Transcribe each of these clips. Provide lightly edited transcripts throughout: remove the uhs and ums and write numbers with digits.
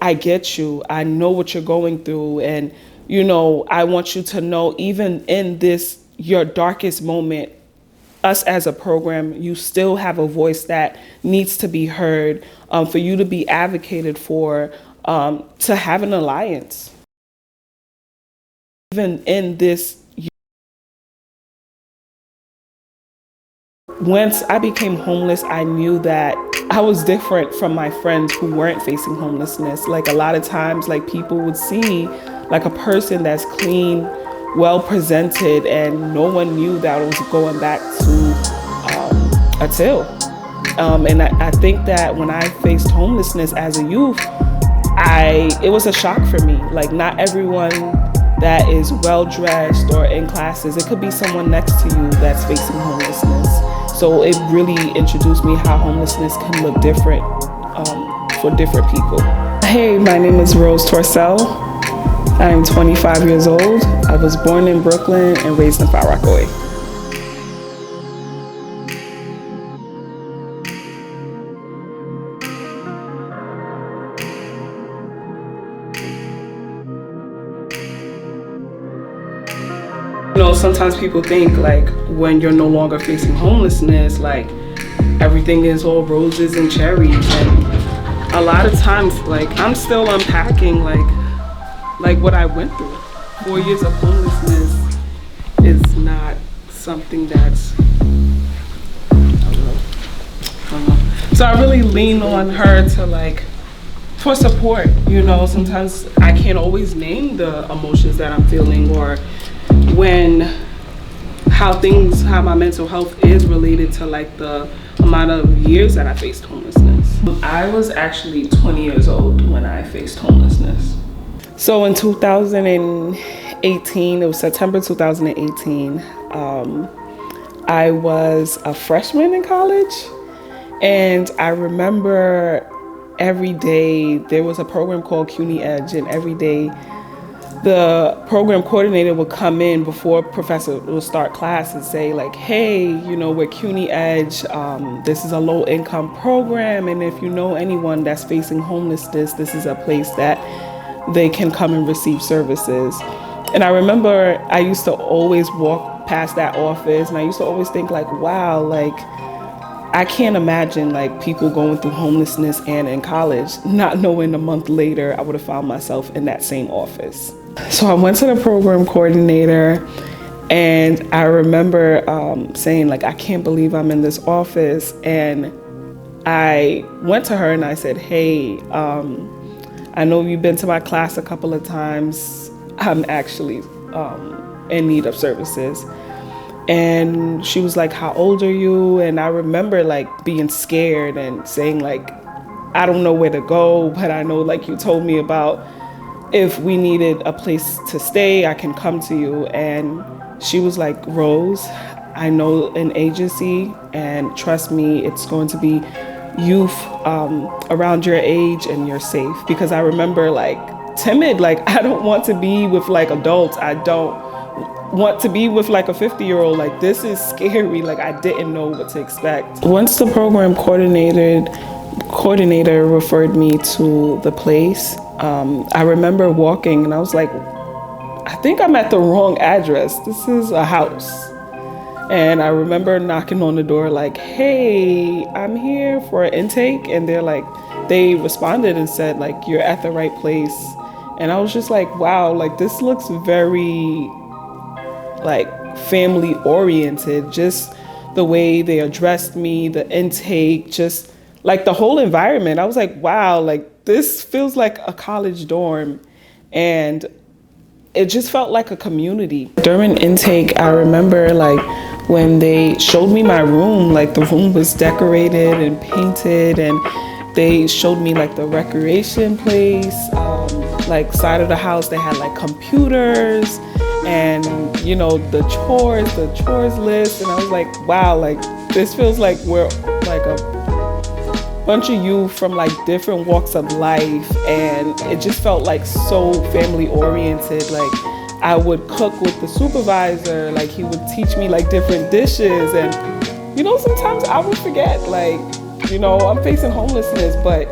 I get you. I know what you're going through. And, you know, I want you to know, even in this, your darkest moment, us as a program, you still have a voice that needs to be heard, for you to be advocated for, to have an alliance. Even in this, once I became homeless, I knew that I was different from my friends who weren't facing homelessness. Like a lot of times, like people would see like a person that's clean, well presented, and no one knew that I was going back to a till. And I think that when I faced homelessness as a youth, it was a shock for me. Like not everyone that is well dressed or in classes, it could be someone next to you that's facing homelessness. So it really introduced me how homelessness can look different for different people. Hey, my name is Rose Torcell. I am 25 years old. I was born in Brooklyn and raised in Far Rockaway. You know, sometimes people think like when you're no longer facing homelessness, like everything is all roses and cherries. And a lot of times, like I'm still unpacking like what I went through. 4 years of homelessness is not something that's, I don't know. So I really lean on her for support. You know, sometimes I can't always name the emotions that I'm feeling, or how my mental health is related to like the amount of years that I faced homelessness. I was actually 20 years old when I faced homelessness. So in 2018, it was September 2018, I was a freshman in college, and I remember every day there was a program called CUNY Edge, and every day the program coordinator would come in before professor would start class and say like, hey, you know, we're CUNY Edge. This is a low income program. And if you know anyone that's facing homelessness, this is a place that they can come and receive services. And I remember I used to always walk past that office, and I used to always think like, wow, like I can't imagine like people going through homelessness and in college, not knowing a month later I would have found myself in that same office. So I went to the program coordinator, and I remember saying like, I can't believe I'm in this office. And I went to her and I said, hey, I know you've been to my class a couple of times. I'm actually in need of services. And she was like, how old are you? And I remember like being scared and saying like, I don't know where to go, but I know like you told me about if we needed a place to stay, I can come to you. And she was like, Rose, I know an agency, and trust me, it's going to be youth around your age and you're safe. Because I remember like timid, like I don't want to be with like adults. I don't want to be with like a 50-year-old. Like this is scary. Like I didn't know what to expect. Once the program coordinator referred me to the place, I remember walking and I was like, I think I'm at the wrong address. This is a house. And I remember knocking on the door like, hey, I'm here for an intake. And they responded and said like, you're at the right place. And I was just like, wow, like this looks very like family oriented. Just the way they addressed me, the intake, just like the whole environment. I was like, wow, like this feels like a college dorm. And it just felt like a community. During intake, I remember like when they showed me my room, like the room was decorated and painted, and they showed me like the recreation place, like side of the house, they had like computers and, you know, the chores list. And I was like, wow, like this feels like we're like a bunch of youth from like different walks of life, and it just felt like so family oriented. Like I would cook with the supervisor, like he would teach me like different dishes, and you know, sometimes I would forget, like, you know, I'm facing homelessness, but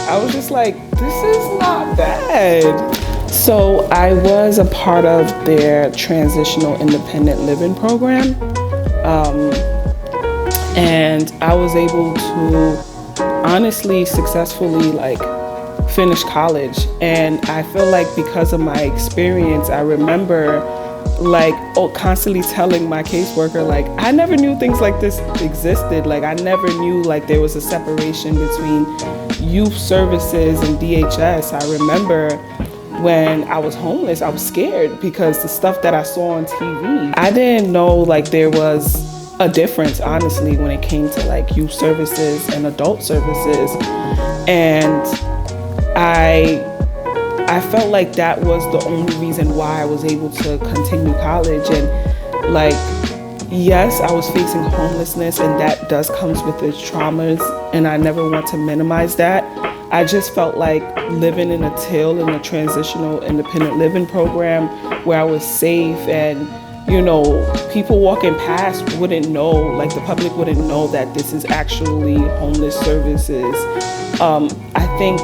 I was just like, this is not bad. So I was a part of their transitional independent living program. And I was able to honestly successfully finish college. And I feel like because of my experience, I remember constantly telling my caseworker, I never knew things like this existed. I never knew there was a separation between youth services and DHS. I remember when I was homeless, I was scared because the stuff that I saw on TV, I didn't know there was a difference, honestly, when it came to youth services and adult services. And I felt like that was the only reason why I was able to continue college. And yes, I was facing homelessness, and that does comes with its traumas, and I never want to minimize that. I just felt like living in a TIL, in a transitional independent living program, where I was safe, and people walking past wouldn't know, the public wouldn't know that this is actually homeless services. I think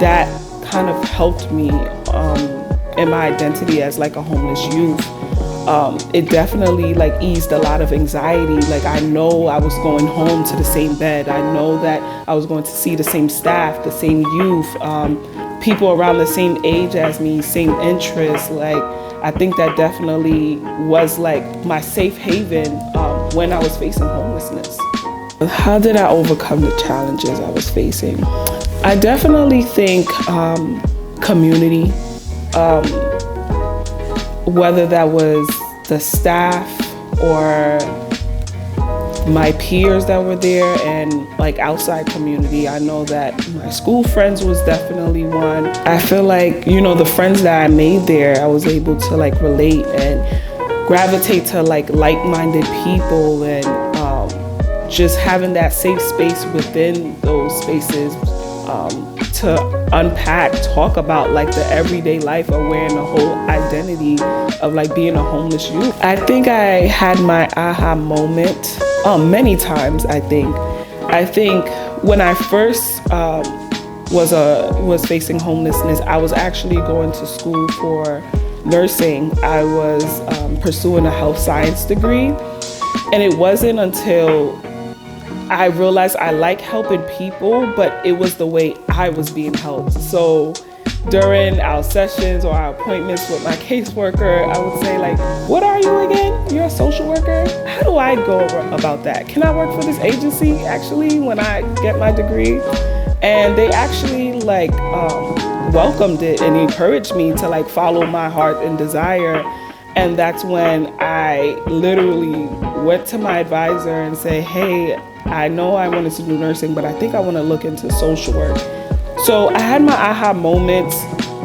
that kind of helped me in my identity as a homeless youth. It definitely eased a lot of anxiety. I know I was going home to the same bed. I know that I was going to see the same staff, the same youth, people around the same age as me, same interests. I think that definitely was my safe haven when I was facing homelessness. How did I overcome the challenges I was facing? I definitely think community, whether that was the staff or my peers that were there, and outside community. I know that my school friends was definitely one. I feel the friends that I made there, I was able to relate and gravitate to like-minded people, and just having that safe space within those spaces to unpack, talk about the everyday life of wearing the whole identity of being a homeless youth. I think I had my aha moment many times. I think when I first was facing homelessness, I was actually going to school for nursing. I was pursuing a health science degree, and it wasn't until I realized I like helping people, but it was the way I was being helped. So during our sessions or our appointments with my caseworker, I would say what are you again? You're a social worker? How do I go about that? Can I work for this agency actually when I get my degree? And they actually welcomed it and encouraged me to follow my heart and desire. And that's when I literally went to my advisor and say, hey, I know I wanted to do nursing, but I think I want to look into social work. So I had my aha moments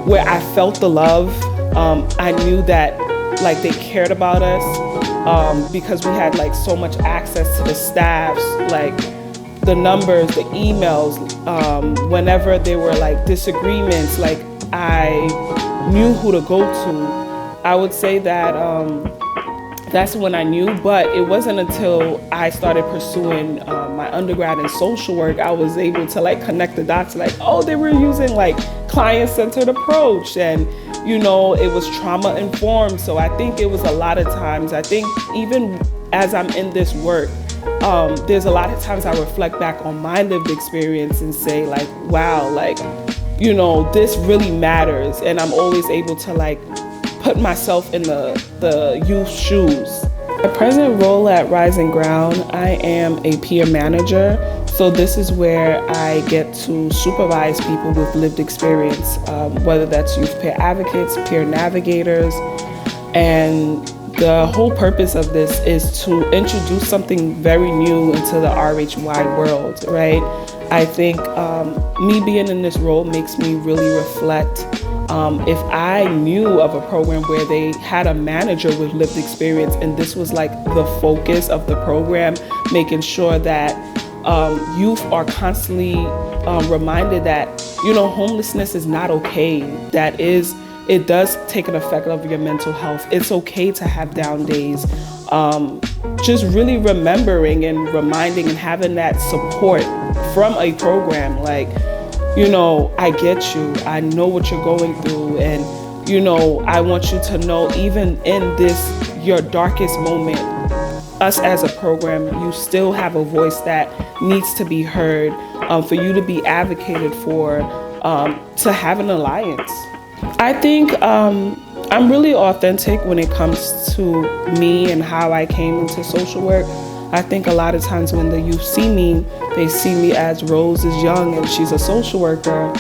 where I felt the love. I knew that they cared about us because we had so much access to the staffs, the numbers, the emails. Whenever there were disagreements, I knew who to go to. I would say that that's when I knew, but it wasn't until I started pursuing my undergrad in social work, I was able to connect the dots, they were using client-centered approach, and it was trauma informed. So I think it was a lot of times, I think even as I'm in this work, there's a lot of times I reflect back on my lived experience and say wow, this really matters. And I'm always able to put myself in the youth shoes. My present role at Rising Ground, I am a peer manager. So this is where I get to supervise people with lived experience, whether that's youth peer advocates, peer navigators. And the whole purpose of this is to introduce something very new into the RHY world, right? I think me being in this role makes me really reflect. If I knew of a program where they had a manager with lived experience, and this was the focus of the program, making sure that youth are constantly reminded that, homelessness is not okay. It does take an effect of your mental health. It's okay to have down days. Just really remembering and reminding and having that support from a program. I get you. I know what you're going through. And, I want you to know, even in this, your darkest moment, us as a program, you still have a voice that needs to be heard, for you to be advocated for, to have an alliance. I think I'm really authentic when it comes to me and how I came into social work. I think a lot of times when the youth see me, they see me as Rose is young and she's a social worker.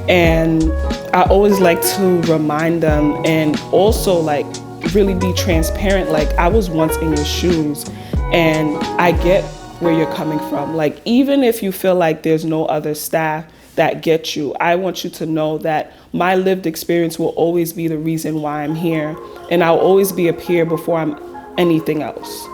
And I always like to remind them, and also like really be transparent. Like, I was once in your shoes and I get where you're coming from. Like, even if you feel like there's no other staff that get you, I want you to know that my lived experience will always be the reason why I'm here, and I'll always be a peer before I'm anything else.